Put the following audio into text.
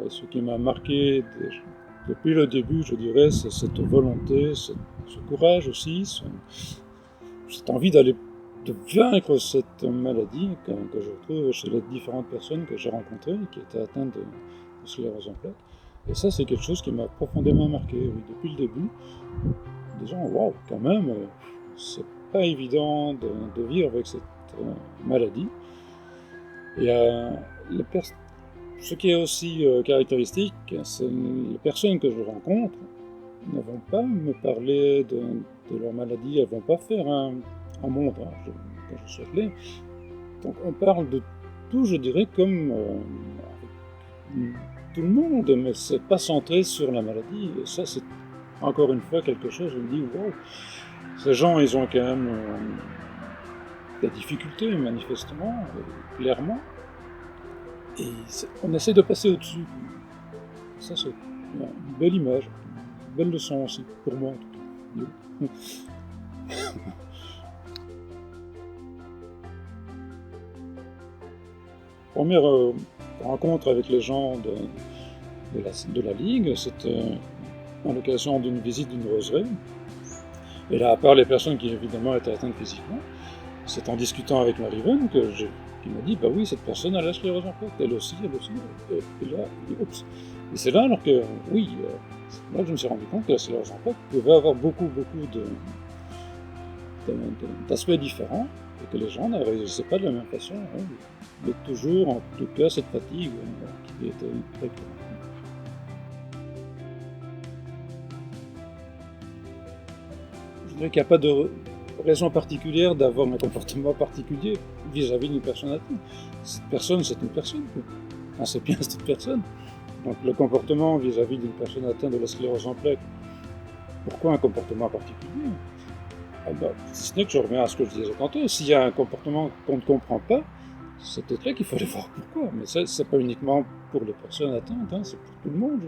Ce qui m'a marqué depuis le début, je dirais, c'est cette volonté, ce courage aussi, cette envie de vaincre cette maladie que je retrouve chez les différentes personnes que j'ai rencontrées qui étaient atteintes de sclérose en plaques. Et ça, c'est quelque chose qui m'a profondément marqué, oui, depuis le début. En disant, waouh, quand même, c'est pas évident de vivre avec cette maladie. Et ce qui est aussi caractéristique, c'est les personnes que je rencontre ne vont pas me parler de leur maladie, elles ne vont pas faire un montage que je souhaite lire. Donc on parle de tout, je dirais, comme tout le monde, mais c'est pas centré sur la maladie. Et ça, c'est encore une fois quelque chose, je me dis, wow, ces gens, ils ont quand même des difficultés, manifestement, clairement. Et on essaie de passer au-dessus. Ça, c'est une belle image, une belle leçon aussi, pour moi en tout cas. Première rencontre avec les gens de la Ligue, c'était à l'occasion d'une visite d'une roseraie. Et là, à part les personnes qui évidemment étaient atteintes physiquement, c'est en discutant avec Marie-Vonne qui m'a dit, bah oui, cette personne a la sclérose en plaques, elle aussi. Et là, oups. Et c'est là alors que, oui, c'est là que je me suis rendu compte que la sclérose en plaques pouvait avoir beaucoup d'aspects différents et que les gens ne réagissaient pas de la même façon. Hein. Mais toujours, en tout cas, cette fatigue qui était très claire. Je dirais qu'il n'y a pas de raison particulière d'avoir un comportement particulier vis-à-vis d'une personne atteinte. Cette personne, c'est une personne. On sait bien cette personne. Donc le comportement vis-à-vis d'une personne atteinte de la sclérose en plaques, pourquoi un comportement particulier? Si ce n'est que je reviens à ce que je disais tantôt, s'il y a un comportement qu'on ne comprend pas, c'est peut-être là qu'il faut aller voir pourquoi. Mais ça, c'est pas uniquement pour les personnes atteintes, hein, c'est pour tout le monde.